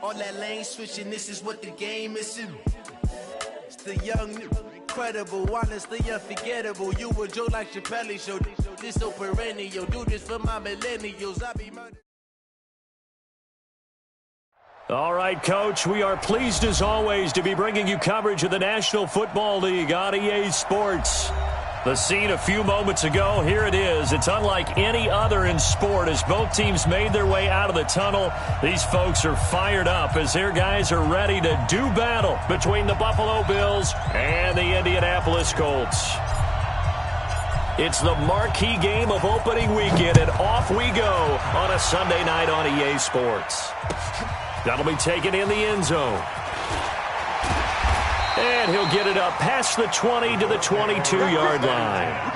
All that lane switching, this is what the game is. It's the young, incredible, honestly unforgettable. You a Joe like Chappelle show. This so perennial. Do this for my millennials. I be murdered. All right, Coach, we are pleased as always to be bringing you coverage of the National Football League on EA Sports. The scene a few moments ago, here it is. It's unlike any other in sport as both teams made their way out of the tunnel. These folks are fired up as their guys are ready to do battle between the Buffalo Bills and the Indianapolis Colts. It's the marquee game of opening weekend, and off we go on a Sunday night on EA Sports. That'll be taken in the end zone. And he'll get it up past the 20 to the 22-yard line.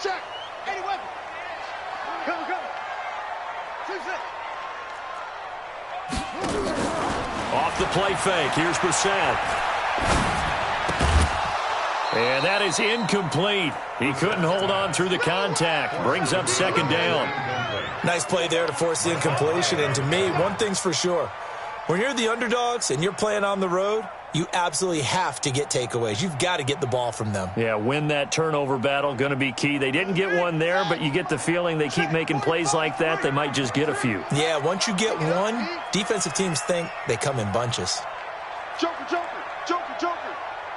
Check. Any weapon. Go. Off the play fake. Here's Brissett. And that is incomplete. He couldn't hold on through the contact. Brings up second down. Nice play there to force the incompletion. And to me, one thing's for sure. When you're the underdogs and you're playing on the road, you absolutely have to get takeaways. You've got to get the ball from them. Yeah, win that turnover battle, going to be key. They didn't get one there, but you get the feeling they keep making plays like that, they might just get a few. Yeah, once you get one, defensive teams think they come in bunches. Joker.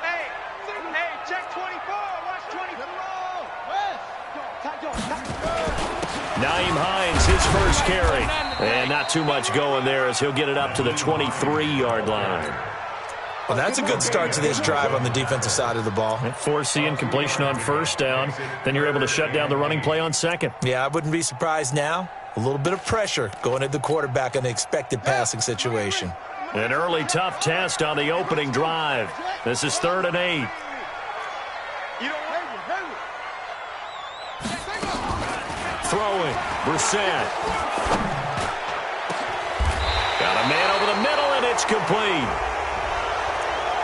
Hey, check 24. Watch 24. Naeem Hines, his first carry. And not too much going there as he'll get it up to the 23-yard line. Well, that's a good start to this drive on the defensive side of the ball. Force the incompletion on first down. Then you're able to shut down the running play on second. Yeah, I wouldn't be surprised now. A little bit of pressure going at the quarterback in an expected passing situation. An early tough test on the opening drive. This is 3rd and 8. Throwing. Brissett. Got a man over the middle, and it's complete.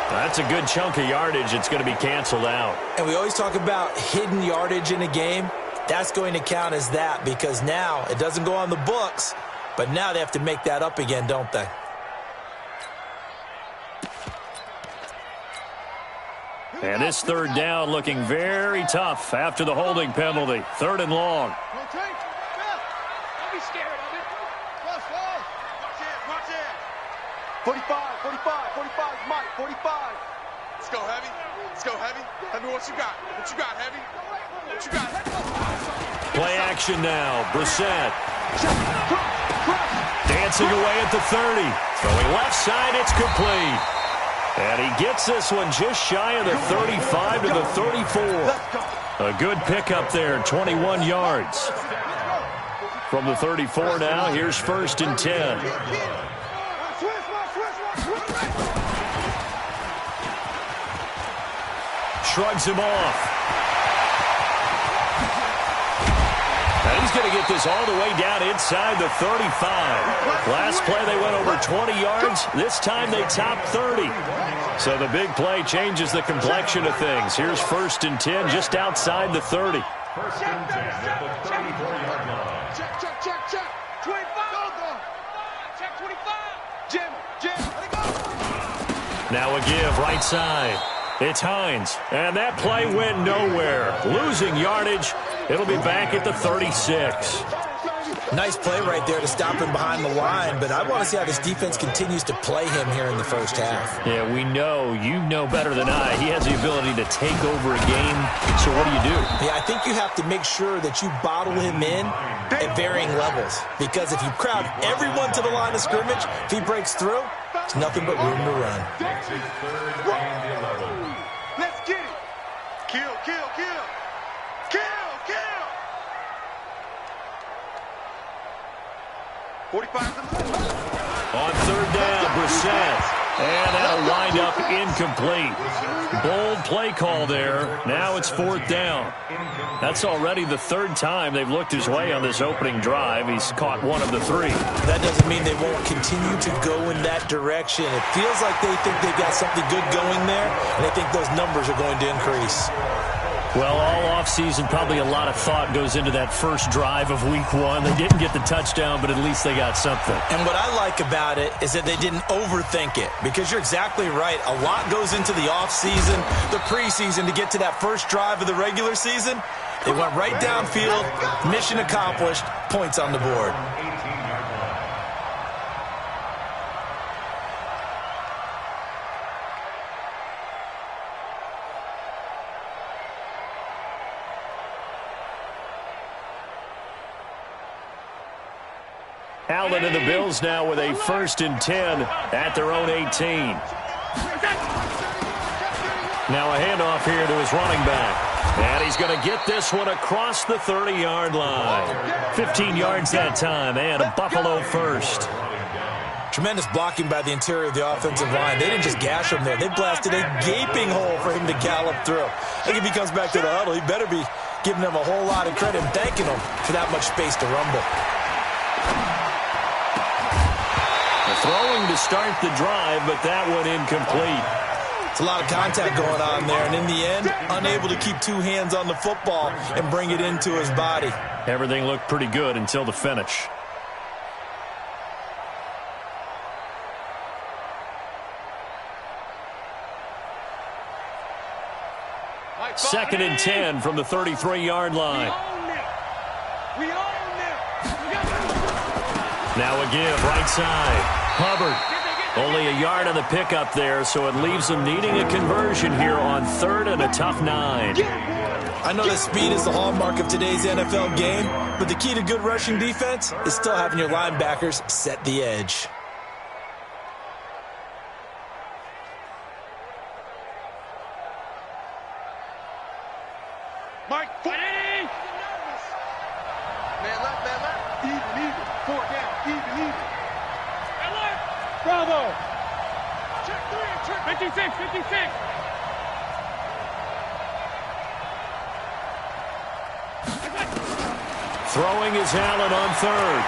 That's a good chunk of yardage. It's going to be canceled out. And we always talk about hidden yardage in a game. That's going to count as that because now it doesn't go on the books, but now they have to make that up again, don't they? And this 3rd down looking very tough after the holding penalty. 3rd and long. Don't be scared of it. Watch it. 45, Mike, 45. Let's go, Heavy. Heavy, what you got? Heavy? What you got? Play action now. Brissett. Dancing away at the 30. Throwing left side, it's complete. And he gets this one just shy of the 35 to the 34. A good pickup there, 21 yards. From the 34 now, here's 1st and 10. Shrugs him off. And he's going to get this all the way down inside the 35. Last play they went over 20 yards. This time they topped 30. So the big play changes the complexion of things. Here's 1st and 10 just outside the 30. First and 10 at the 34-yard line. Check. 25. Check 25. Jim. Let it go. Now a give right side. It's Hines. And that play went nowhere. Losing yardage. It'll be back at the 36. Nice play right there to stop him behind the line, but I want to see how this defense continues to play him here in the first half. Yeah, we know. You know better than I. He has the ability to take over a game. So what do? Yeah, I think you have to make sure that you bottle him in at varying levels, because if you crowd everyone to the line of scrimmage, if he breaks through, it's nothing but room to run. Let's get it. Kill. 45. On 3rd down, Brissett. And that'll wind up incomplete. Bold play call there. Now it's 4th down. That's already the 3rd time they've looked his way on this opening drive. He's caught 1 of the 3. That doesn't mean they won't continue to go in that direction. It feels like they think they've got something good going there, and they think those numbers are going to increase. Well, all offseason, probably a lot of thought goes into that first drive of Week 1. They didn't get the touchdown, but at least they got something. And what I like about it is that they didn't overthink it, because you're exactly right. A lot goes into the offseason, the preseason, to get to that first drive of the regular season. They went right downfield, mission accomplished, points on the board. Allen and the Bills now with a 1st and 10 at their own 18. Now a handoff here to his running back. And he's going to get this one across the 30-yard line. 15 yards that time, and a Buffalo first. Tremendous blocking by the interior of the offensive line. They didn't just gash him there. They blasted a gaping hole for him to gallop through. I think if he comes back to the huddle, he better be giving them a whole lot of credit and thanking them for that much space to rumble. Throwing to start the drive, but that one incomplete. It's a lot of contact going on there, and in the end, unable to keep 2 hands on the football and bring it into his body. Everything looked pretty good until the finish. Second and 10 from the 33-yard line. Now a give, right side. Hubbard, only a yard on the pickup there, so it leaves them needing a conversion here on 3rd and a tough 9. I know that speed is the hallmark of today's NFL game, but the key to good rushing defense is still having your linebackers set the edge. Mike, man left. Even. 4 down, even. Bravo. Check 3. 56. Throwing is Allen on 3rd.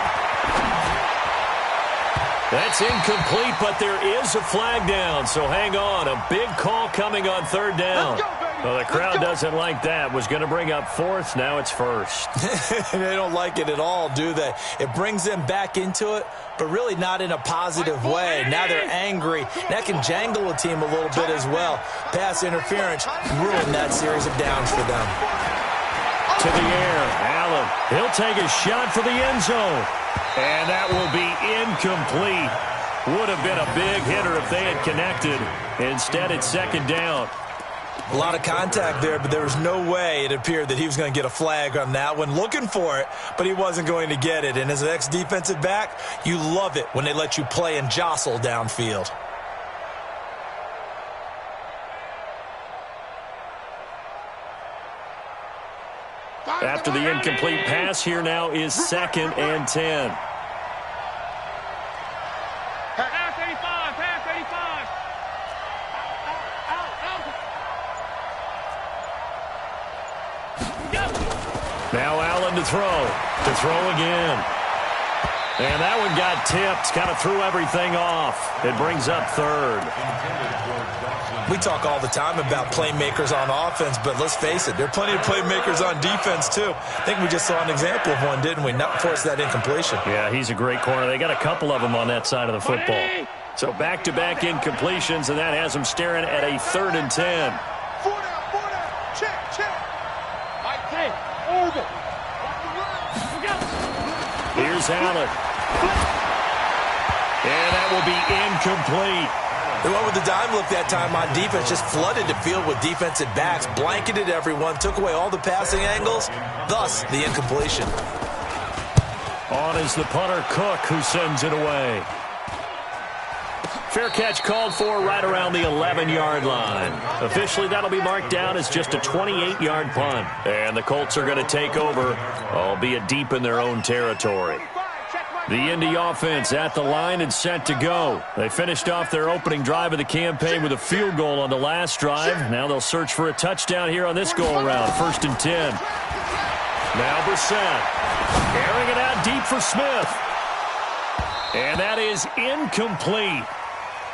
That's incomplete, but there is a flag down, so hang on. A big call coming on 3rd down. Well, the crowd doesn't like that. Was going to bring up 4th. Now it's 1st. They don't like it at all, do they? It brings them back into it, but really not in a positive way. Now they're angry. That can jangle a team a little bit as well. Pass interference ruined that series of downs for them. To the air, Allen. He'll take a shot for the end zone. And that will be incomplete. Would have been a big hitter if they had connected. Instead, it's 2nd down. A lot of contact there, but there was no way it appeared that he was going to get a flag on that one. Looking for it, but he wasn't going to get it. And as an ex-defensive back, you love it when they let you play and jostle downfield. After the incomplete pass, here now is 2nd and 10. Pass 85. Now Allen to throw again. And that one got tipped, kind of threw everything off. It brings up 3rd. We talk all the time about playmakers on offense, but let's face it, there are plenty of playmakers on defense too. I think we just saw an example of one, didn't we? Not force that incompletion. Yeah, he's a great corner. They got a couple of them on that side of the football. So back-to-back incompletions, and that has them staring at a 3rd and 10. 4 down. Check. Mike, hey, over. Here's Allen. And that will be incomplete. They went with the dime look that time on defense, just flooded the field with defensive backs, blanketed everyone, took away all the passing angles, thus the incompletion. On is the punter, Cook, who sends it away. Fair catch called for right around the 11-yard line. Officially, that'll be marked down as just a 28-yard punt. And the Colts are going to take over, albeit deep in their own territory. Check Mike The Indy offense at the line and set to go. They finished off their opening drive of the campaign with a field goal on the last drive. Now they'll search for a touchdown here on this go-around. 1st and 10. Now Brissett. Airing it out deep for Smith. And that is incomplete.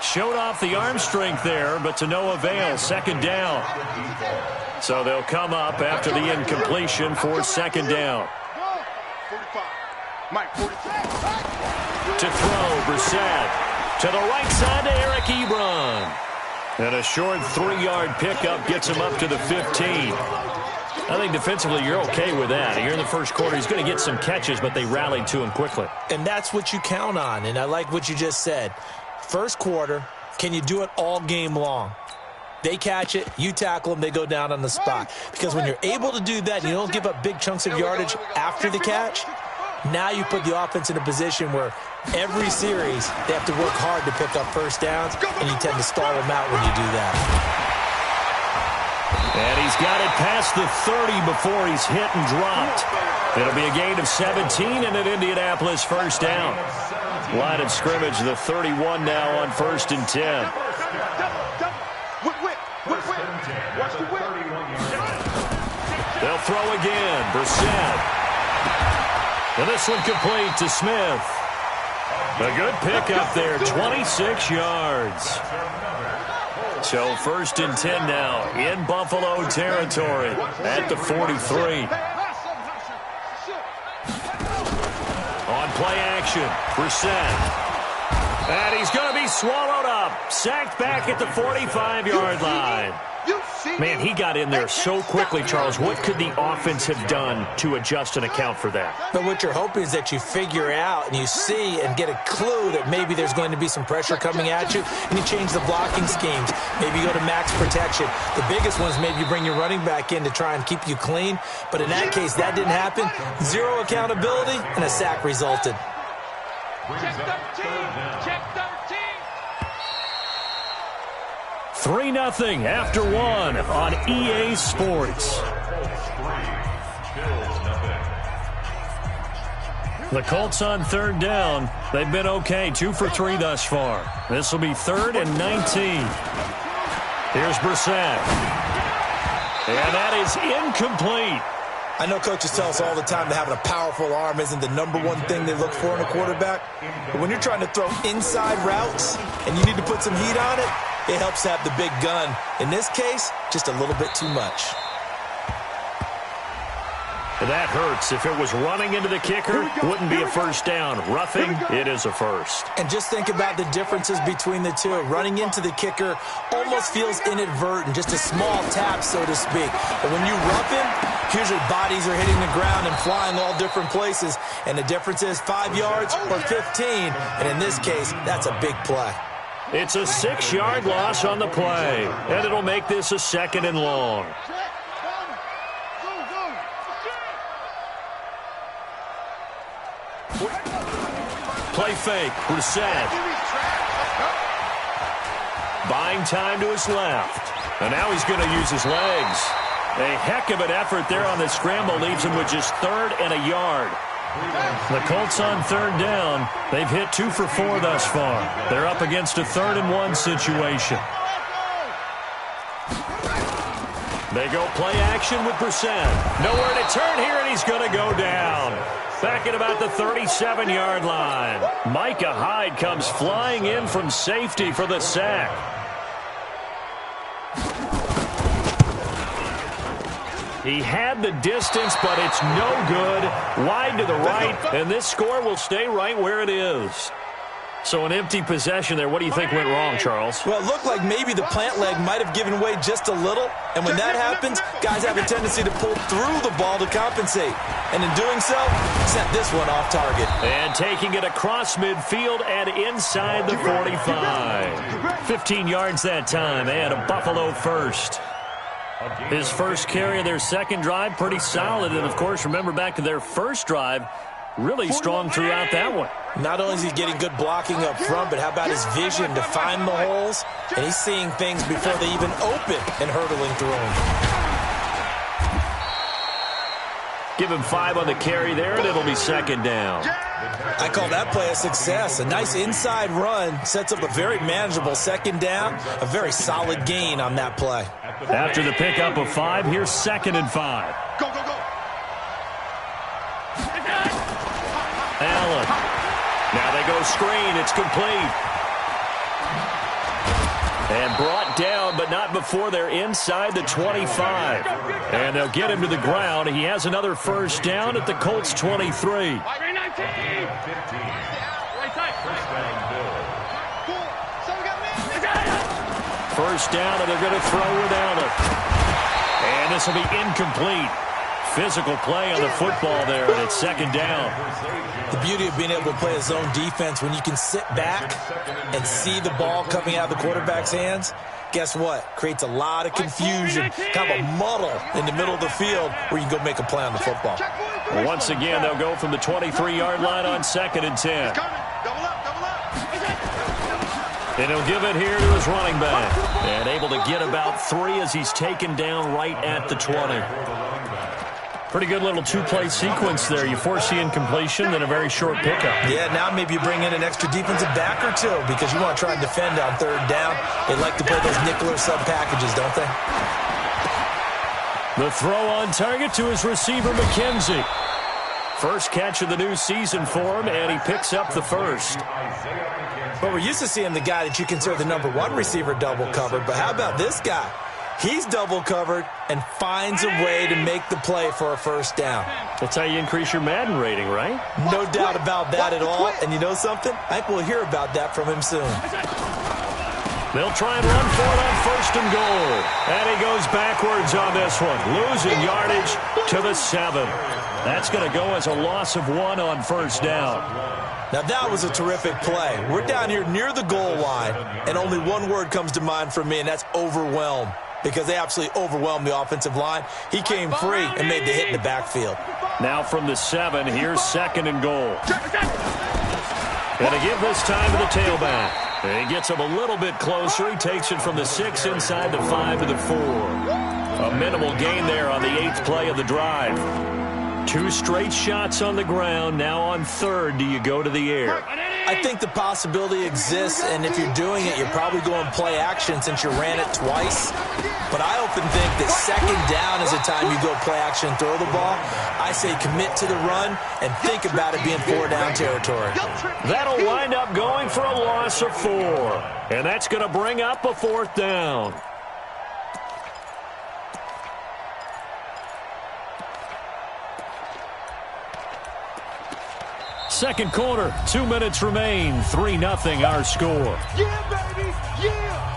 Showed off the arm strength there, but to no avail. 2nd down. So they'll come up after the incompletion for 2nd down. To throw, Brissett. To the right side to Eric Ebron. And a short 3-yard pickup gets him up to the 15. I think defensively you're okay with that. Here in the first quarter, he's going to get some catches, but they rallied to him quickly. And that's what you count on, and I like what you just said. First quarter, can you do it all game long? They catch it, you tackle them, they go down on the spot. Because when you're able to do that and you don't give up big chunks of yardage after the catch, now you put the offense in a position where every series they have to work hard to pick up first downs, and you tend to stall them out when you do that. And he's got it past the 30 before he's hit and dropped. It'll be a gain of 17 and an Indianapolis first down. Line of scrimmage, the 31 now on 1st and 10. They'll throw again. Brissett. And this one complete to Smith. A good pickup there, 26 yards. So 1st and 10 now in Buffalo territory at the 43. On play action, Brissett. And he's going to be swallowed up. Sacked back at the 45-yard line. Man, he got in there so quickly, Charles. What could the offense have done to adjust and account for that? But what you're hoping is that you figure out and you see and get a clue that maybe there's going to be some pressure coming at you, and you change the blocking schemes. Maybe you go to max protection. The biggest one is maybe you bring your running back in to try and keep you clean. But in that case, that didn't happen. Zero accountability, and a sack resulted. Check 13. Check 13. 3-0 after 1 on EA Sports. The Colts on 3rd down. They've been okay, 2 for 3 thus far. This will be 3rd and 19. Here's Brissett. And that is incomplete. I know coaches tell us all the time that having a powerful arm isn't the #1 thing they look for in a quarterback. But when you're trying to throw inside routes and you need to put some heat on it, it helps to have the big gun. In this case, just a little bit too much. That hurts. If it was running into the kicker, wouldn't be a first down. Roughing, it is a first. And just think about the differences between the two. Running into the kicker almost feels inadvertent, just a small tap, so to speak. But when you rough him, usually bodies are hitting the ground and flying all different places. And the difference is 5 yards or 15. And in this case, that's a big play. It's a 6-yard loss on the play. And it'll make this a 2nd and long. Play fake, Brissett. Buying time to his left. And now he's going to use his legs. A heck of an effort there on the scramble leaves him with just 3rd and a yard. The Colts on 3rd down. They've hit 2 for 4 thus far. They're up against a 3rd and 1 situation. They go play action with Brissett. Nowhere to turn here, and he's going to go down. Back at about the 37-yard line. Micah Hyde comes flying in from safety for the sack. He had the distance, but it's no good. Wide to the right, and this score will stay right where it is. So an empty possession there. What do you think went wrong, Charles? Well, it looked like maybe the plant leg might have given way just a little. And when that happens, guys have a tendency to pull through the ball to compensate. And in doing so, set this one off target. And taking it across midfield and inside the 45. 15 yards that time, and a Buffalo first. His first carry of their second drive, pretty solid. And, of course, remember back to their first drive, really strong throughout that one. Not only is he getting good blocking up front, but how about his vision to find the holes? And he's seeing things before they even open and hurtling through them. Give him 5 on the carry there, and it'll be second down. I call that play a success. A nice inside run sets up a very manageable second down, a very solid gain on that play. After the pickup of 5, here's 2nd and 5. Go, go, go. Allen. Now they go screen. It's complete. And brought down, but not before they're inside the 25. And they'll get him to the ground. He has another first down at the Colts 23. First down, and they're going to throw without it. And this will be incomplete. Physical play on the football there, and it's second down. The beauty of being able to play a zone defense, when you can sit back and see the ball coming out of the quarterback's hands, guess what? Creates a lot of confusion, kind of a muddle in the middle of the field where you can go make a play on the football. Well, once again, they'll go from the 23-yard line on 2nd and 10. And he'll give it here to his running back. And able to get about 3 as he's taken down right at the 20. Pretty good little two-play sequence there. You force the incompletion, then a very short pickup. Yeah, now maybe you bring in an extra defensive back or two because you want to try and defend on 3rd down. They like to play those nickel or sub packages, don't they? The throw on target to his receiver, McKenzie. First catch of the new season for him, and he picks up the first. Well, we're used to seeing the guy that you consider the number 1 receiver double covered, but how about this guy? He's double covered and finds a way to make the play for a first down. That's how you increase your Madden rating, right? No doubt about that at all. And you know something? I think we'll hear about that from him soon. They'll try and run for it on 1st and goal. And he goes backwards on this one, losing yardage to the 7. That's going to go as a loss of 1 on 1st down. Now, that was a terrific play. We're down here near the goal line, and only one word comes to mind for me, and that's overwhelm, because they absolutely overwhelmed the offensive line. He came free and made the hit in the backfield. Now from the 7, here's 2nd and goal. Going to give this time to the tailback. And he gets him a little bit closer. He takes it from the 6 inside the 5 to the 4. A minimal gain there on the 8th play of the drive. 2 straight shots on the ground. Now on 3rd, do you go to the air? I think the possibility exists, and if you're doing it, you're probably going play action since you ran it twice. But I often think that 2nd down is the time you go play action and throw the ball. I say commit to the run and think about it being 4-down territory. That'll wind up going for a loss of 4. And that's going to bring up a 4th down. Second quarter, 2 minutes remain. 3-0 our score. Yeah, baby, yeah.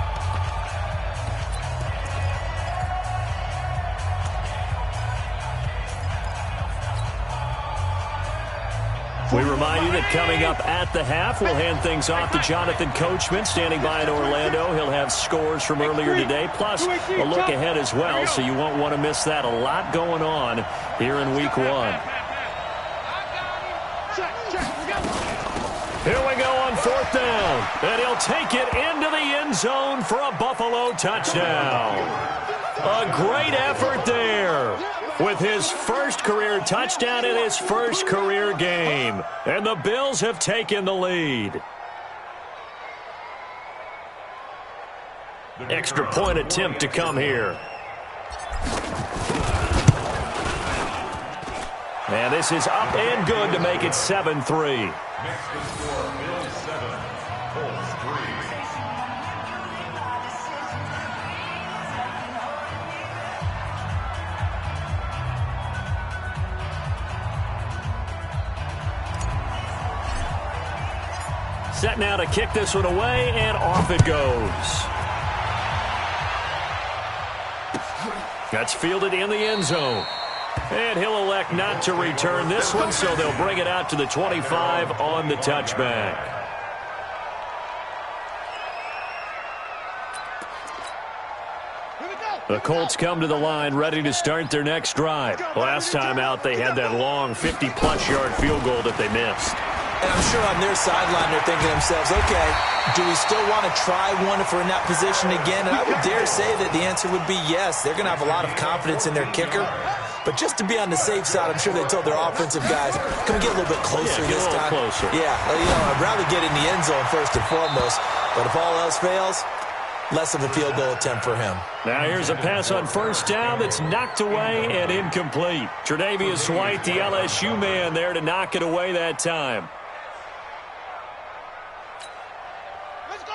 We remind you that coming up at the half, we'll hand things off to Jonathan Coachman, standing by in Orlando. He'll have scores from earlier today, plus a look ahead as well, so you won't want to miss that. A lot going on here in Week 1. Here we go on 4th down, and he'll take it into the end zone for a Buffalo touchdown. A great effort there with his first career touchdown in his first career game, and the Bills have taken the lead. Extra point attempt to come here. And this is up and good to make it 7-3. Bills 7, Colts 3. Set now to kick this one away, and off it goes. That's fielded in the end zone. And he'll elect not to return this one, so they'll bring it out to the 25 on the touchback. The Colts come to the line ready to start their next drive. Last time out, they had that long 50-plus yard field goal that they missed. And I'm sure on their sideline they're thinking to themselves, okay, do we still want to try one if we're in that position again? And I would dare say that the answer would be yes. They're going to have a lot of confidence in their kicker. But just to be on the safe side, I'm sure they told their offensive guys, can we get a little bit closer this time? Closer. Yeah, I'd rather get in the end zone first and foremost. But if all else fails, less of a field goal attempt for him. Now here's a pass on first down that's knocked away and incomplete. Tre'Davious White, the LSU man, there to knock it away that time.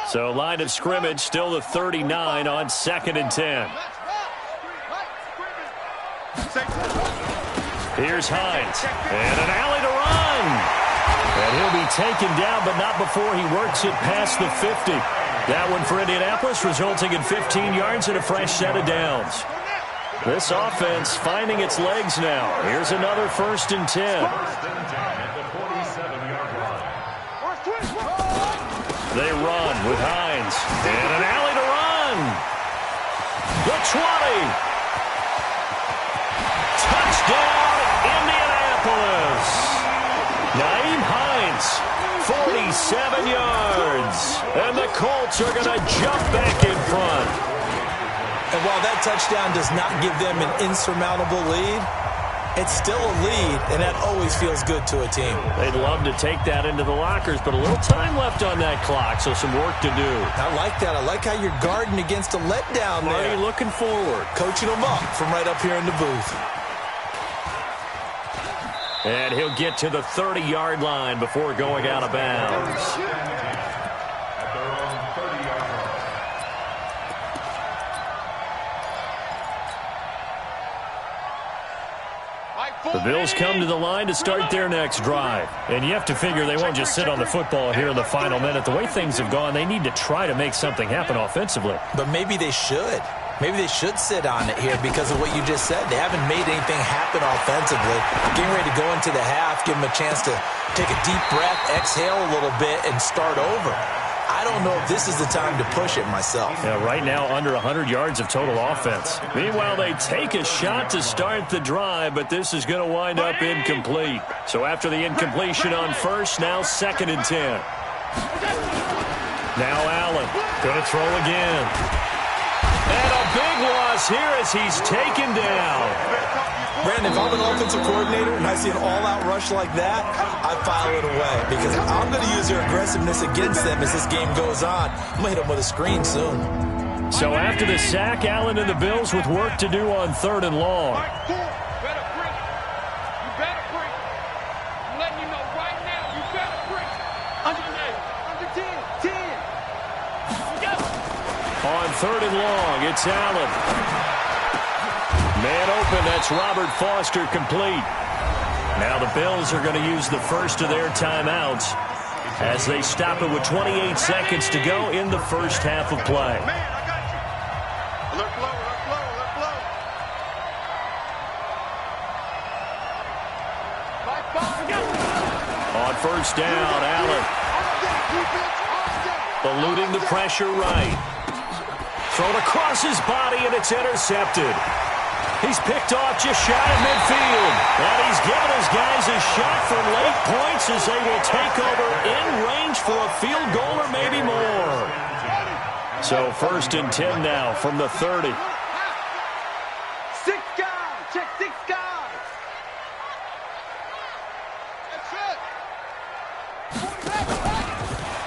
So line of scrimmage still the 39 on 2nd and 10. Here's Hines. And an alley to run. And he'll be taken down, but not before he works it past the 50. That one for Indianapolis, resulting in 15 yards and a fresh set of downs. This offense finding its legs now. Here's another 1st and 10. At the 47-yard line. They run with Hines. And an alley to run. The 20. Touchdown, Indianapolis. Naeem Hines, 47 yards. And the Colts are going to jump back in front. And while that touchdown does not give them an insurmountable lead, it's still a lead, and that always feels good to a team. They'd love to take that into the lockers, but a little time left on that clock, so some work to do. I like that. I like how you're guarding against a letdown there. Marty looking forward. Coaching them up from right up here in the booth. And he'll get to the 30-yard line before going out of bounds. At their own 30-yard line. The Bills come to the line to start their next drive. And you have to figure they won't just sit on the football here in the final minute. The way things have gone, they need to try to make something happen offensively. But maybe they should. Maybe they should sit on it here because of what you just said. They haven't made anything happen offensively. Getting ready to go into the half, give them a chance to take a deep breath, exhale a little bit, and start over. I don't know if this is the time to push it myself. Yeah, right now under 100 yards of total offense. Meanwhile, they take a shot to start the drive, but this is going to wind up incomplete. So after the incompletion on first, now 2nd and 10. Now Allen going to throw again. And a big loss here as he's taken down. Brandon, if I'm an offensive coordinator and I see an all-out rush like that, I file it away because I'm going to use their aggressiveness against them as this game goes on. I'm going to hit them with a screen soon. So after the sack, Allen and the Bills with work to do on 3rd and long. On 3rd and long, it's Allen. Man open, that's Robert Foster complete. Now the Bills are going to use the first of their timeouts as they stop it with 28 seconds to go in the first half of play. On first down, Allen. Eluding the pressure right. Thrown across his body, and it's intercepted. He's picked off just shy of midfield. And he's given his guys a shot for late points as they will take over in range for a field goal or maybe more. So 1st and 10 now from the 30. 6 guys. Check 6 guys.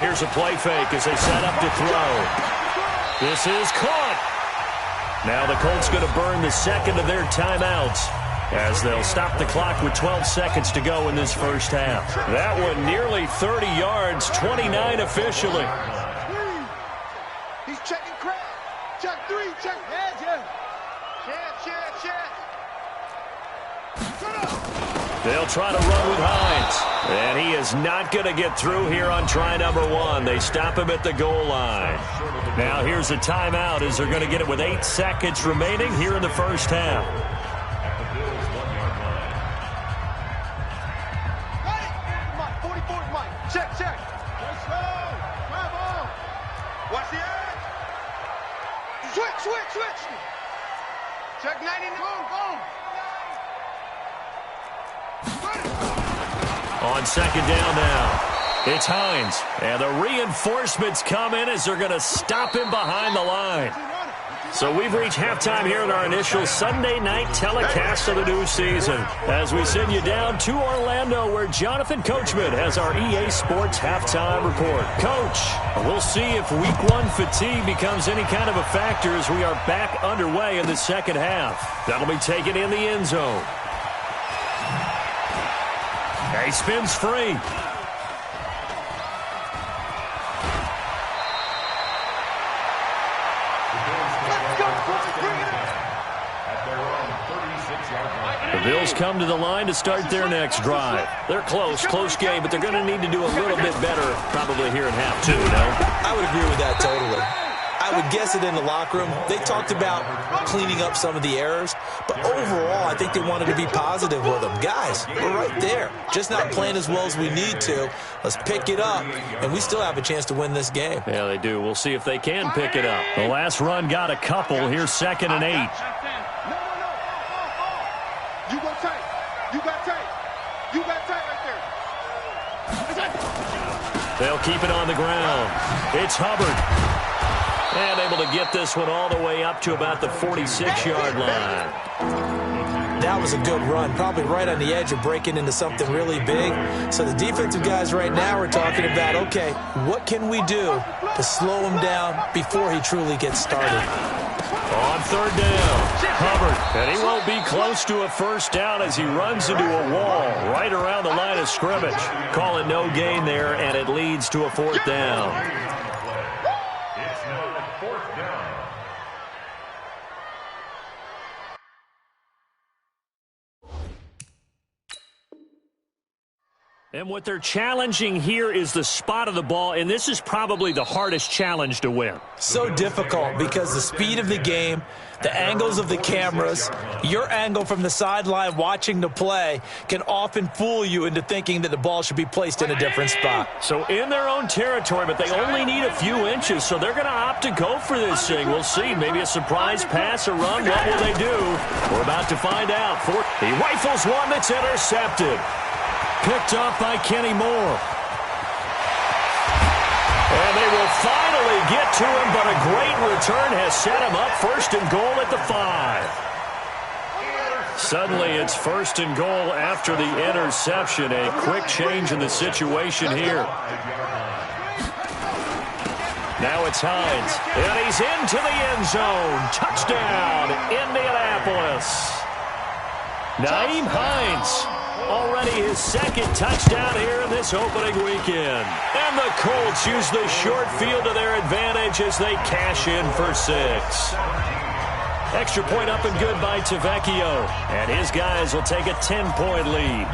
Here's a play fake as they set up to throw. This is caught. Now the Colts going to burn the second of their timeouts as they'll stop the clock with 12 seconds to go in this first half. That one nearly 30 yards, 29 officially. He's checking crack. Check 3. Check. Check. They'll try to run with Hines. And he is not going to get through here on try number 1. They stop him at the goal line. Now here's a timeout as they're going to get it with 8 seconds remaining here in the first half. At the Bills' 1-yard line. Mike, 44 Mike. Check. Let's go. Bravo. Watch the edge. Switch. Check 90. Boom. On 2nd down now, it's Hines. And the reinforcements come in as they're going to stop him behind the line. So we've reached halftime here in our initial Sunday night telecast of the new season as we send you down to Orlando where Jonathan Coachman has our EA Sports halftime report. Coach, we'll see if week one fatigue becomes any kind of a factor as we are back underway in the second half. That'll be taken in the end zone. He spins free. The Bills come to the line to start their next drive. They're close game, but they're going to need to do a little bit better probably here in half two, no? I would agree with that totally. I would guess it in the locker room. They talked about cleaning up some of the errors, but overall, I think they wanted to be positive with them. Guys, we're right there. Just not playing as well as we need to. Let's pick it up, and we still have a chance to win this game. Yeah, they do. We'll see if they can pick it up. The last run got a couple. Here's 2nd and 8. You go tight. You got tight. You got tight right there. They'll keep it on the ground. It's Hubbard. And able to get this one all the way up to about the 46-yard line. That was a good run, probably right on the edge of breaking into something really big. So the defensive guys right now are talking about, okay, what can we do to slow him down before he truly gets started? On 3rd down, Hubbard, and he won't be close to a first down as he runs into a wall right around the line of scrimmage. Call it no gain there, and it leads to a 4th down. It's now 4th down. And what they're challenging here is the spot of the ball, and this is probably the hardest challenge to win. So difficult because the speed of the game, the angles of the cameras, your angle from the sideline watching the play can often fool you into thinking that the ball should be placed in a different spot. So in their own territory, but they only need a few inches, so they're going to opt to go for this thing. We'll see. Maybe a surprise pass or run. What will they do? We're about to find out. He rifles one that's intercepted. Picked up by Kenny Moore. And they will finally get to him, but a great return has set him up 1st and goal at the 5. Suddenly it's 1st and goal after the interception. A quick change in the situation here. Now it's Hines, and he's into the end zone. Touchdown, Indianapolis. Nyheim Hines. Already his 2nd touchdown here in this opening weekend. And the Colts use the short field to their advantage as they cash in for 6. Extra point up and good by Tavecchio. And his guys will take a 10-point lead.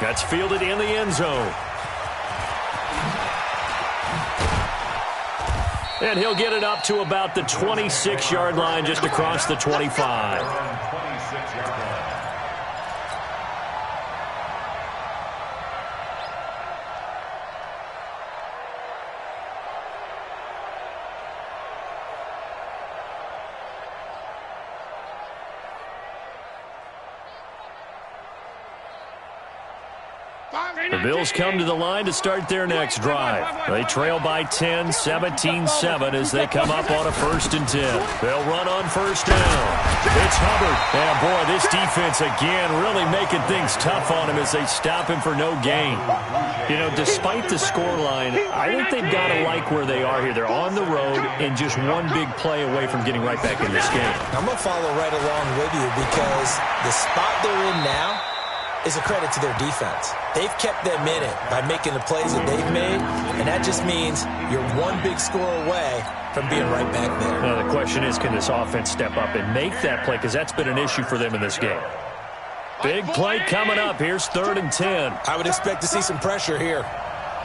That's fielded in the end zone. And he'll get it up to about the 26-yard line just across the 25. The Bills come to the line to start their next drive. They trail by 10, 17-7 as they come up on a 1st and 10. They'll run on 1st down. It's Hubbard. And boy, this defense again really making things tough on him as they stop him for no gain. You know, despite the scoreline, I think they've got to like where they are here. They're on the road and just one big play away from getting right back in this game. I'm going to follow right along with you because the spot they're in now is a credit to their defense. They've kept them in it by making the plays that they've made, and that just means you're one big score away from being right back there. Well, the question is, can this offense step up and make that play? Because that's been an issue for them in this game. Big play coming up. Here's 3rd and 10. I would expect to see some pressure here.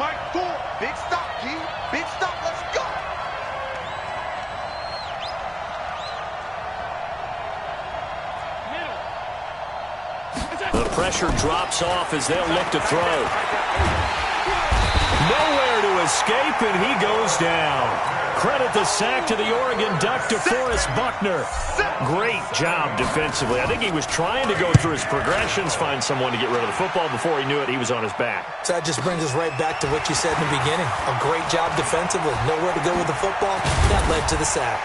Mike 4. Big stop, G. Big stop. Let's go. The pressure drops off as they'll look to throw. Nowhere to escape, and he goes down. Credit the sack to the Oregon Duck, DeForest Buckner. Great job defensively. I think he was trying to go through his progressions, find someone to get rid of the football. Before he knew it, he was on his back. So that just brings us right back to what you said in the beginning. A great job defensively. Nowhere to go with the football. That led to the sack.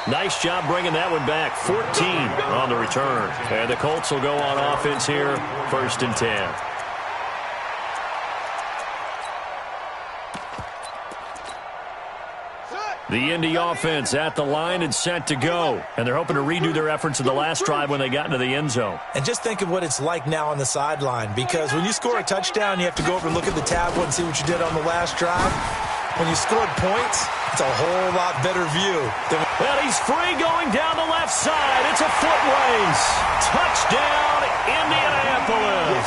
Nice job bringing that one back. 14 on the return. And the Colts will go on offense here, 1st and 10. The Indy offense at the line and set to go. And they're hoping to redo their efforts in the last drive when they got into the end zone. And just think of what it's like now on the sideline, because when you score a touchdown, you have to go over and look at the tablet and see what you did on the last drive. When you scored points, it's a whole lot better view. Well, he's free going down the left side. It's a foot race. Touchdown, Indianapolis.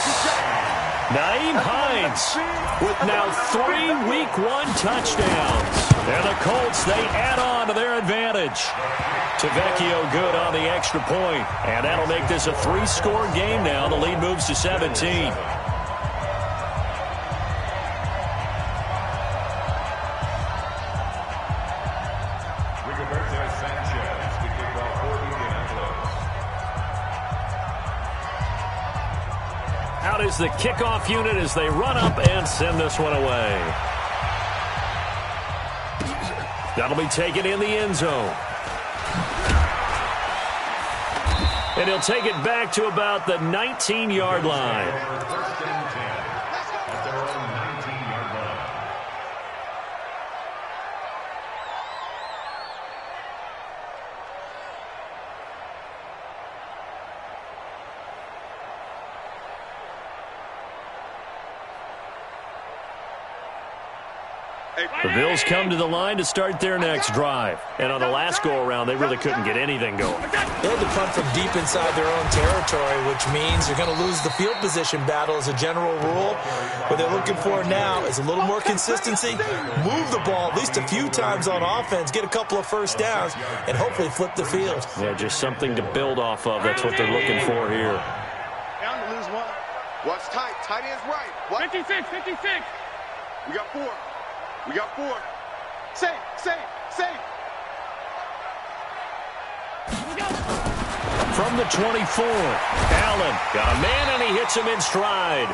Naeem Hines with now 3 Week 1 touchdowns. And the Colts, they add on to their advantage. Tavecchio good on the extra point. And that'll make this a 3-score game now. The lead moves to 17. Out is the kickoff unit as they run up and send this one away. That'll be taken in the end zone. And he'll take it back to about the 19-yard line. First and 10 at their own 19-yard line. The Bills come to the line to start their next drive. And on the last go-around, they really couldn't get anything going. They had to punt from deep inside their own territory, which means they're going to lose the field position battle as a general rule. What they're looking for now is a little more consistency, move the ball at least a few times on offense, get a couple of first downs, and hopefully flip the field. Yeah, just something to build off of. That's what they're looking for here. Down to lose one. What's tight? Tight end's right. What? 56, 56. We got 4. We got 4. Safe. From the 24, Allen got a man and he hits him in stride.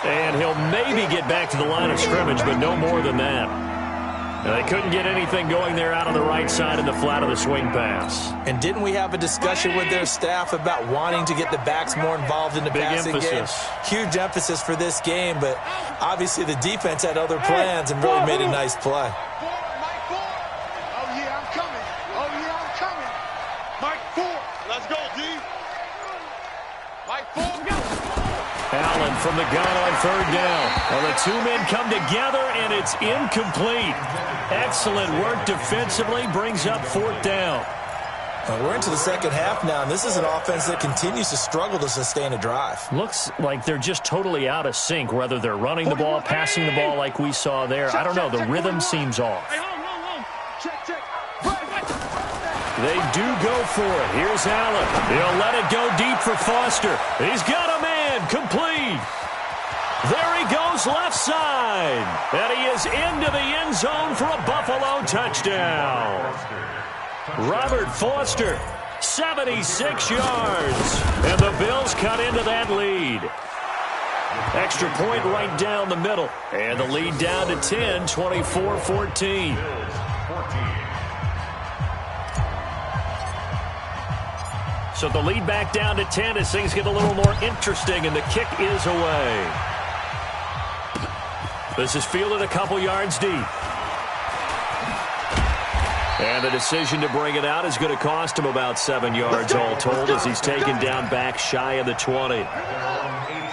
And he'll maybe get back to the line of scrimmage, but no more than that. And they couldn't get anything going there out on the right side in the flat of the swing pass. And didn't we have a discussion with their staff about wanting to get the backs more involved in the passing game? Huge emphasis for this game, but obviously the defense had other plans and really made a nice play. Mike 4. Oh, yeah, I'm coming. Mike 4. Let's go, D. Mike 4. Allen from the gun on 3rd down. Well, the two men come together, and it's incomplete. Excellent work defensively, brings up 4th down. We're into the second half now, and this is an offense that continues to struggle to sustain a drive. Looks like they're just totally out of sync, whether they're running the ball, passing the ball like we saw there. I don't know. The rhythm seems off. Check. They do go for it. Here's Allen. He'll let it go deep for Foster. He's got a man. Complete. There he goes left side. And he is into the end zone for a Buffalo touchdown. Robert Foster, 76 yards. And the Bills cut into that lead. Extra point right down the middle. And the lead down to 10, 24-14. So the lead back down to 10 as things get a little more interesting, and the kick is away. This is fielded a couple yards deep. And the decision to bring it out is going to cost him about 7 yards all told as he's taken down back shy of the 20.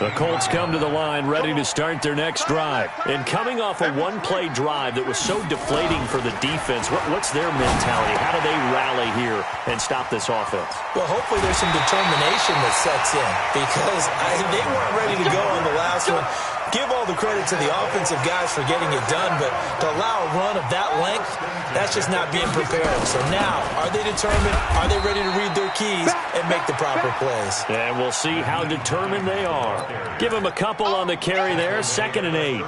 The Colts come to the line ready to start their next drive. And coming off a one-play drive that was so deflating for the defense, what's their mentality? How do they rally here and stop this offense? Well, hopefully there's some determination that sets in because they weren't ready to go on the last one. give all the credit to the offensive guys for getting it done, but to allow a run of that length, that's just not being prepared. So now, are they determined? Are they ready to read their keys and make the proper plays? And we'll see how determined they are. Give them a couple on the carry there, 2nd and 8.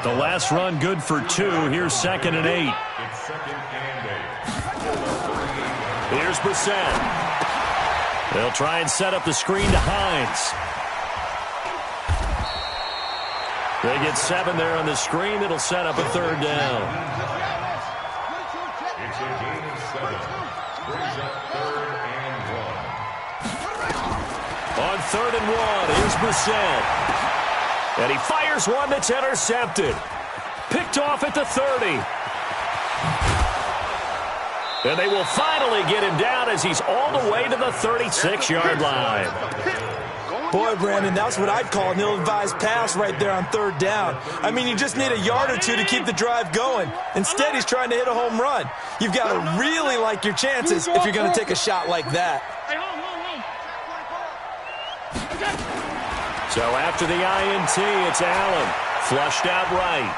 The last run good for 2. Here's 2nd and 8. Here's Brissett. They'll try and set up the screen to Hines. They get 7 there on the screen. It'll set up a 3rd down. It's a gain of 7. Brings up 3rd and 1. On 3rd and 1, here's Brissett. And he fires one that's intercepted. Picked off at the 30. And they will finally get him down as he's all the way to the 36-yard line. Boy, Brandon, that's what I'd call an ill-advised pass right there on 3rd down. I mean, you just need a yard or two to keep the drive going. Instead, he's trying to hit a home run. You've got to really like your chances if you're going to take a shot like that. So after the INT, it's Allen. Flushed out right.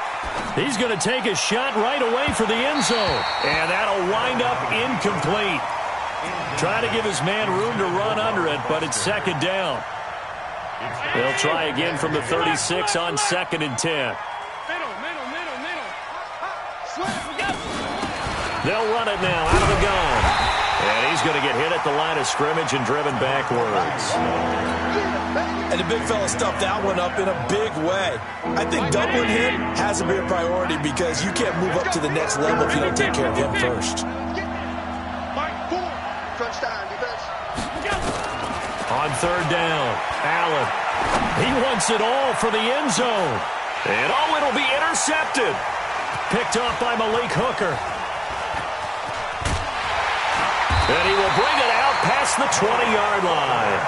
He's going to take a shot right away for the end zone. And that'll wind up incomplete. Trying to give his man room to run under it, but it's 2nd down. They'll try again from the 36 on 2nd and 10. They'll run it now out of the gun. And he's going to get hit at the line of scrimmage and driven backwards. And the big fella stuffed that one up in a big way. I think doubling him has to be a priority because you can't move up to the next level if you don't take care of him first. On 3rd down, Allen. He wants it all for the end zone. And it'll be intercepted. Picked off by Malik Hooker. And he will bring it out past the 20-yard line.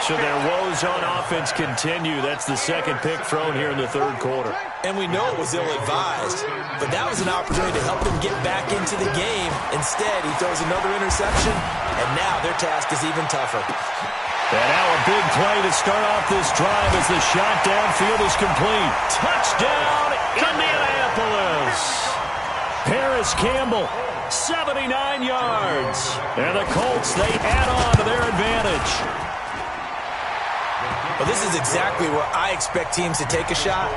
So their woes on offense continue. That's the 2nd pick thrown here in the 3rd quarter. And we know it was ill-advised, but that was an opportunity to help them get back into the game. Instead, he throws another interception, and now their task is even tougher. And now a big play to start off this drive as the shot downfield is complete. Touchdown, Indianapolis! Paris Campbell, 79 yards. And the Colts, they add on to their advantage. Well, this is exactly where I expect teams to take a shot.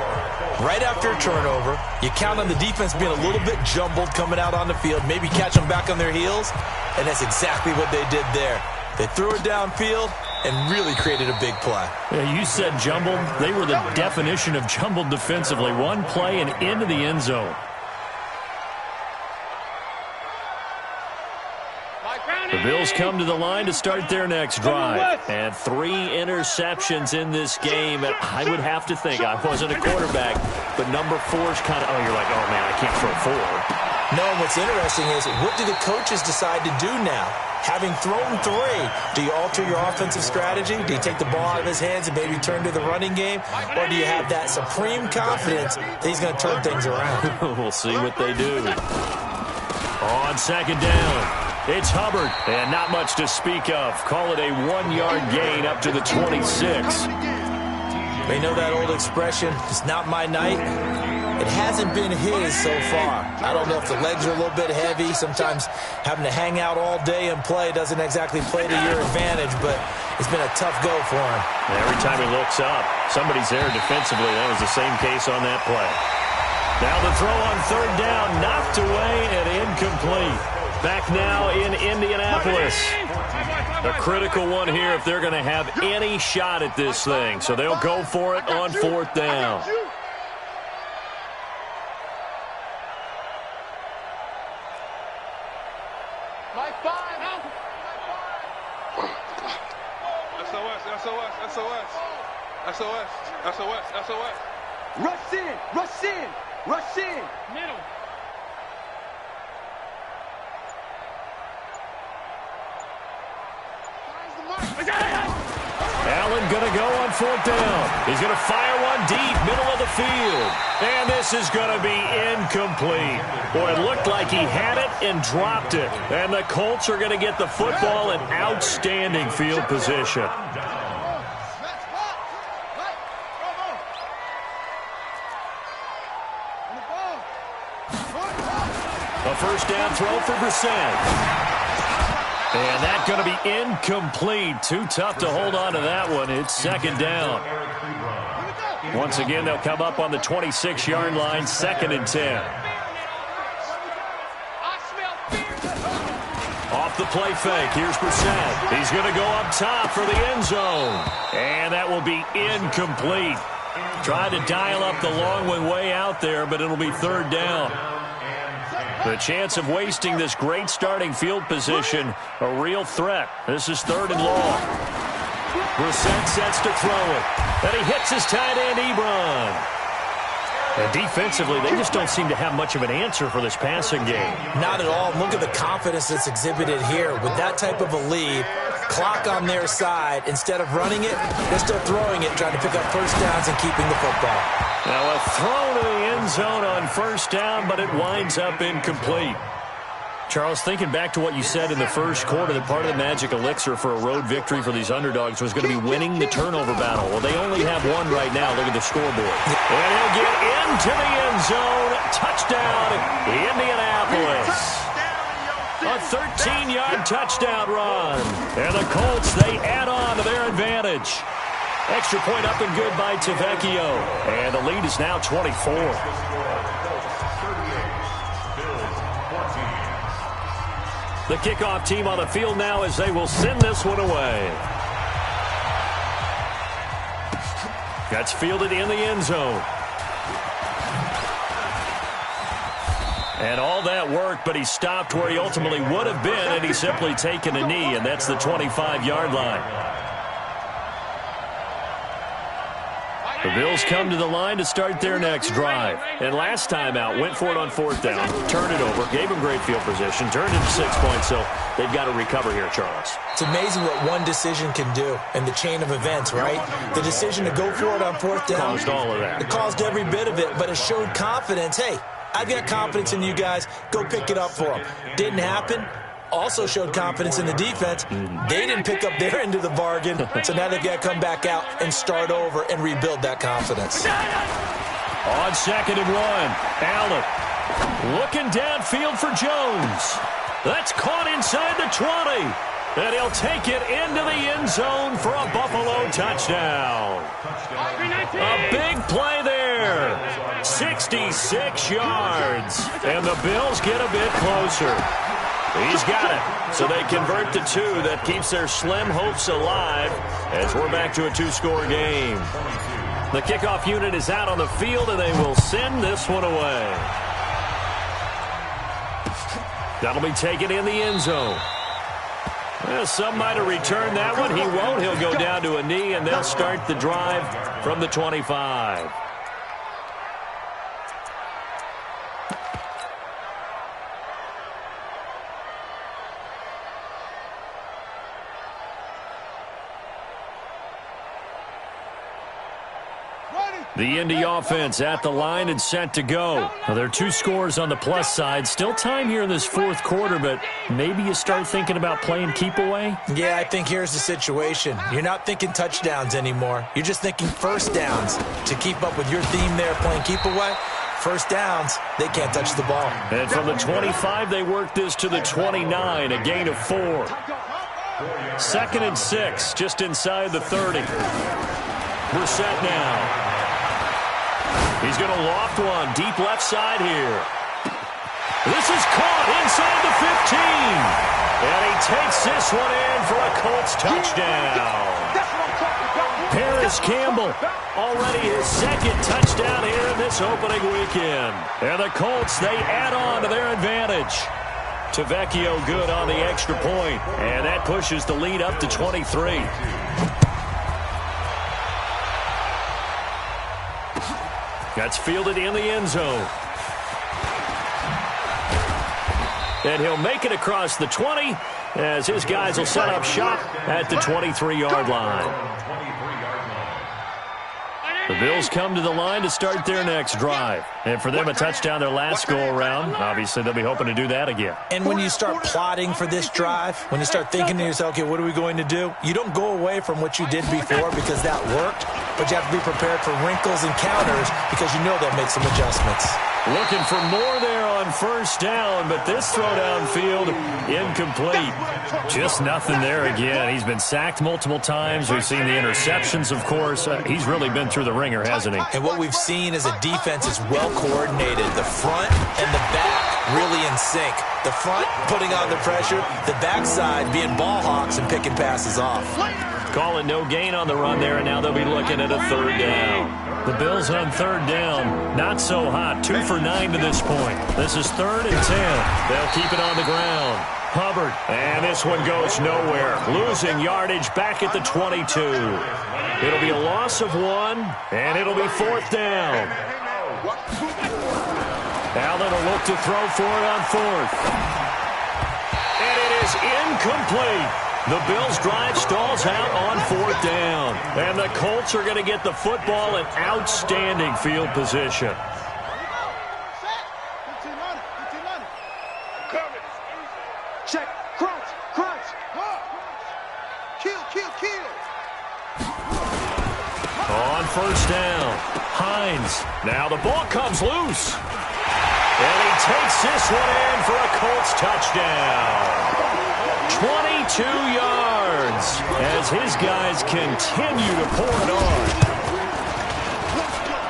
Right after a turnover, you count on the defense being a little bit jumbled coming out on the field, maybe catch them back on their heels, and that's exactly what they did there. They threw it downfield and really created a big play. Yeah, you said jumbled. They were the definition of jumbled defensively. One play and into the end zone. The Bills come to the line to start their next drive. And 3 interceptions in this game. And I would have to think, I wasn't a quarterback, but number 4's kind of, you're like, oh, man, I can't throw 4. No, and what's interesting is, what do the coaches decide to do now? Having thrown 3, do you alter your offensive strategy? Do you take the ball out of his hands and maybe turn to the running game? Or do you have that supreme confidence that he's going to turn things around? We'll see what they do. On 2nd down. It's Hubbard, and not much to speak of. Call it a 1-yard gain up to the 26. You know that old expression, it's not my night? It hasn't been his so far. I don't know if the legs are a little bit heavy. Sometimes having to hang out all day and play doesn't exactly play to your advantage, but it's been a tough go for him. Every time he looks up, somebody's there defensively. That was the same case on that play. Now the throw on 3rd down, knocked away and incomplete. Back now in Indianapolis. A critical one here if they're going to have any shot at this thing. So they'll go for it on 4th down. SOS. Rush in. Middle. Allen going to go on 4th down. He's going to fire one deep, middle of the field. And this is going to be incomplete. Boy, it looked like he had it and dropped it. And the Colts are going to get the football in outstanding field position. A first down throw for Brissett. And that's going to be incomplete. Too tough to hold on to that one. It's second down. Once again, they'll come up on the 26-yard line, 2nd and 10. Off the play fake, here's Brissett. He's going to go up top for the end zone. And that will be incomplete. Tried to dial up the long one way out there, but it'll be 3rd down. The chance of wasting this great starting field position, a real threat. This is 3rd and long. Brissett sets to throw it. And he hits his tight end, Ebron. And defensively, they just don't seem to have much of an answer for this passing game. Not at all. Look at the confidence that's exhibited here. With that type of a lead, clock on their side, instead of running it, they're still throwing it, trying to pick up first downs and keeping the football. Now a throw to the end zone on first down, but it winds up incomplete. Charles, thinking back to what you said in the first quarter, that part of the magic elixir for a road victory for these underdogs was going to be winning the turnover battle. Well, they only have one right now. Look at the scoreboard. And he'll get into the end zone. Touchdown, Indianapolis. A 13-yard touchdown run. And the Colts, they add on to their advantage. Extra point up and good by Tavecchio. And the lead is now 24. The kickoff team on the field now as they will send this one away. That's fielded in the end zone. And all that worked, but he stopped where he ultimately would have been, and he's simply taken a knee, and that's the 25-yard line. The Bills come to the line to start their next drive. And last time out, went for it on 4th down, turned it over, gave them great field position, turned it to 6 points, so they've got to recover here, Charles. It's amazing what one decision can do in the chain of events, right? The decision to go for it on 4th down. Caused all of that. It caused every bit of it, but it showed confidence. Hey, I've got confidence in you guys. Go pick it up for them. Didn't happen. Also showed confidence in the defense. They didn't pick up their end of the bargain, so now they've got to come back out and start over and rebuild that confidence. On 2nd and 1, Allen looking downfield for Jones. That's caught inside the 20, and he'll take it into the end zone for a Buffalo touchdown. A big play there, 66 yards, and the Bills get a bit closer. He's got it. So they convert to 2. That keeps their slim hopes alive as we're back to a 2-score game. The kickoff unit is out on the field, and they will send this one away. That'll be taken in the end zone. Well, some might have returned that one. He won't. He'll go down to a knee, and they'll start the drive from the 25. The Indy offense at the line and set to go. Now, there are 2 scores on the plus side. Still time here in this 4th quarter, but maybe you start thinking about playing keep away? Yeah, I think here's the situation. You're not thinking touchdowns anymore. You're just thinking first downs. To keep up with your theme there, playing keep away, first downs, they can't touch the ball. And from the 25, they work this to the 29, a gain of 4. 2nd and 6, just inside the 30. Brissett now. He's going to loft one deep left side here. This is caught inside the 15. And he takes this one in for a Colts touchdown. Paris Campbell, already his 2nd touchdown here in this opening weekend. And the Colts, they add on to their advantage. Tavecchio good on the extra point. And that pushes the lead up to 23. That's fielded in the end zone. And he'll make it across the 20 as his guys will set up shop at the 23-yard line. The Bills come to the line to start their next drive. And for them, a touchdown their last go-around. Obviously, they'll be hoping to do that again. And when you start plotting for this drive, when you start thinking to yourself, okay, what are we going to do? You don't go away from what you did before because that worked, but you have to be prepared for wrinkles and counters because you know they'll make some adjustments. Looking for more there on first down, but this throw downfield incomplete. Just nothing there again. He's been sacked multiple times. We've seen the interceptions, of course. He's really been through the ringer, hasn't he? And what we've seen is a defense is well coordinated. The front and the back really in sync. The front putting on the pressure, the backside being ball hawks and picking passes off. Calling no gain on the run there, and now they'll be looking at a third down. The Bills on third down, not so hot. 2 for 9 to this point. This is 3rd and 10. They'll keep it on the ground. Hubbard, and this one goes nowhere. Losing yardage back at the 22. It'll be a loss of 1, and it'll be 4th down. Allen will look to throw for it on 4th. And it is incomplete. The Bills' drive stalls out on 4th down. And the Colts are going to get the football in outstanding field position. Check, crunch, crunch. Kill, kill, kill. On first down, Hines. Now the ball comes loose. And he takes this one in for a Colts touchdown. 22 yards as his guys continue to pour it on.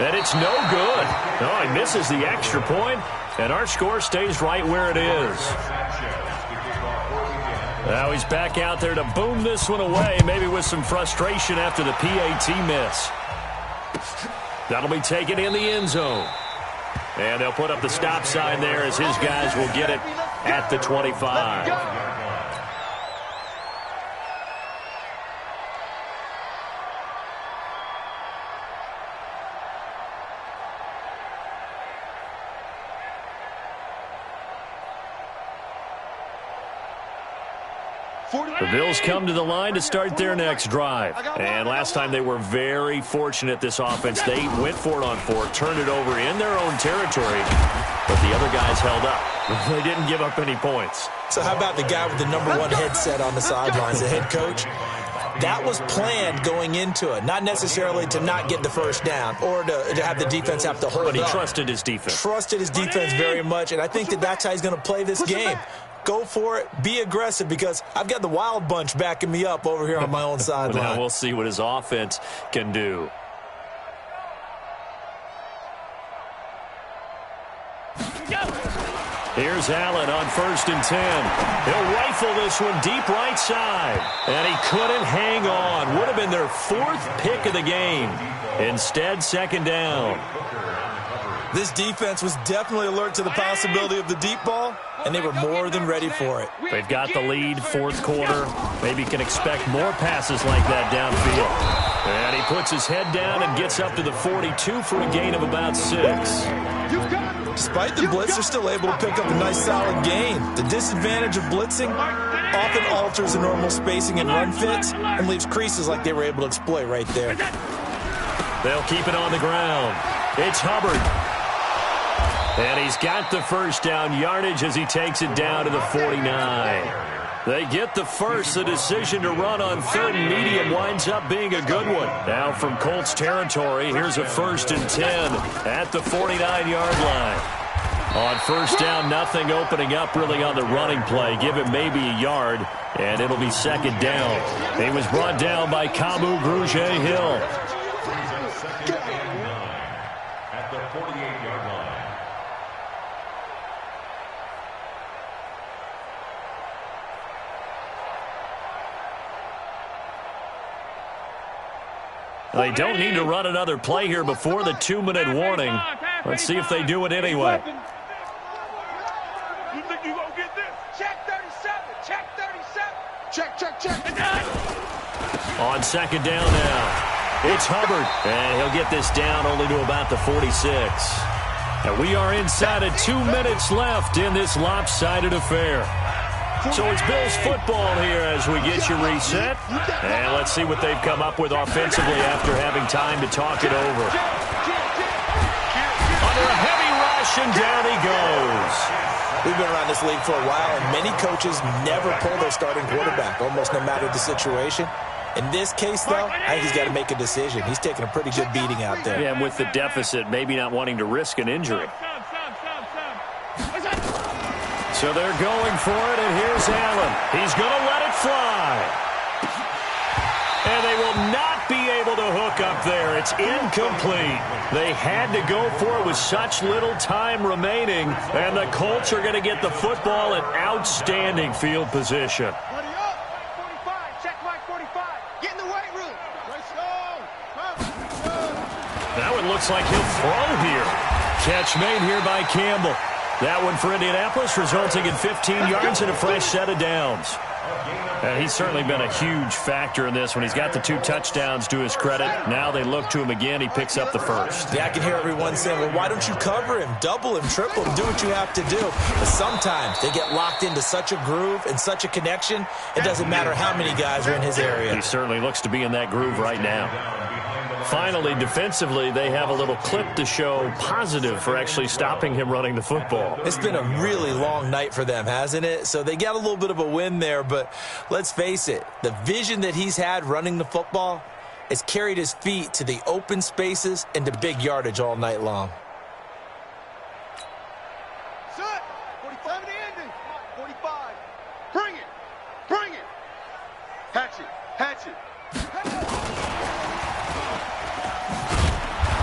And it's no good. Oh, he misses the extra point, and our score stays right where it is. Now he's back out there to boom this one away, maybe with some frustration after the PAT miss. That'll be taken in the end zone. And they'll put up the stop sign there as his guys will get it at the 25. The Bills come to the line to start their next drive. And last time they were very fortunate, this offense. They went for it on 4, turned it over in their own territory, but the other guys held up. They didn't give up any points. So how about the guy with the #1 headset on the sidelines, the head coach? That was planned going into it, not necessarily to not get the first down or to have the defense have to hold up. But he trusted his defense. Trusted his defense very much, and I think that's how he's going to play this game. Go for it. Be aggressive, because I've got the wild bunch backing me up over here on my own sideline. Now we'll see what his offense can do. Here's Allen on 1st and 10. He'll rifle this one deep right side. And he couldn't hang on. Would have been their 4th pick of the game. Instead, 2nd down. This defense was definitely alert to the possibility of the deep ball, and they were more than ready for it. They've got the lead, 4th quarter. Maybe can expect more passes like that downfield. And he puts his head down and gets up to the 42 for a gain of about 6. Despite the blitz, they're still able to pick up a nice solid gain. The disadvantage of blitzing often alters the normal spacing and run fits and leaves creases like they were able to exploit right there. They'll keep it on the ground. It's Hubbard. And he's got the first down yardage as he takes it down to the 49. They get the first. The decision to run on 3rd and medium winds up being a good one. Now from Colts territory, here's a 1st and 10 at the 49-yard line. On first down, nothing opening up really on the running play. Give him maybe a yard, and it'll be 2nd down. He was brought down by Kamu Grugier-Hill. At the 48-yard line. They don't need to run another play here before the 2-minute warning. Let's see if they do it anyway. You think you gonna get this? Check 37. Check 37. Check, check, check. On 2nd down now, it's Hubbard. And he'll get this down only to about the 46. And we are inside of 2 minutes left in this lopsided affair. So it's Bills football here as we get you reset. And let's see what they've come up with offensively after having time to talk it over. Under a heavy rush, and down he goes. We've been around this league for a while, and many coaches never pull their starting quarterback, almost no matter the situation. In this case, though, I think he's got to make a decision. He's taking a pretty good beating out there. Yeah, and with the deficit, maybe not wanting to risk an injury. So they're going for it, and here's Allen. He's going to let it fly. And they will not be able to hook up there. It's incomplete. They had to go for it with such little time remaining, and the Colts are going to get the football in outstanding field position. 45, check Mike 45. Get in the weight room. That one looks like he'll throw here. Catch made here by Campbell. That one for Indianapolis, resulting in 15 yards and a fresh set of downs. And he's certainly been a huge factor in this when he's got the 2 touchdowns to his credit. Now they look to him again. He picks up the first. Yeah, I can hear everyone saying, well, why don't you cover him, double him, triple him, do what you have to do. But sometimes they get locked into such a groove and such a connection, it doesn't matter how many guys are in his area. He certainly looks to be in that groove right now. Finally, defensively, they have a little clip to show positive for actually stopping him running the football. It's been a really long night for them, hasn't it? So they got a little bit of a win there, but let's face it, the vision that he's had running the football has carried his feet to the open spaces and to big yardage all night long. Set. 45 to the ending. 45. Bring it. Bring it. Hatch it. Hatch it.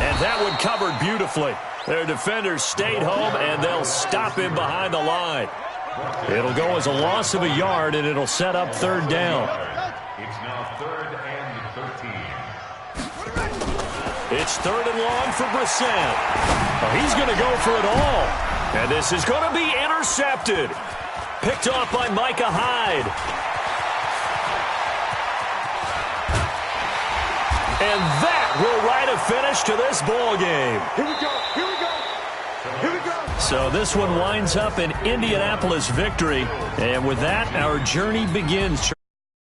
And that one covered beautifully. Their defenders stayed home, and they'll stop him behind the line. It'll go as a loss of a yard, and it'll set up 3rd down. It's now 3rd and 13. It's 3rd and long for Brissett. Oh, he's going to go for it all. And this is going to be intercepted. Picked off by Micah Hyde. And that will write a finish to this ball game. Here we go. Here we go. Here we go. So this one winds up an Indianapolis victory. And with that, our journey begins.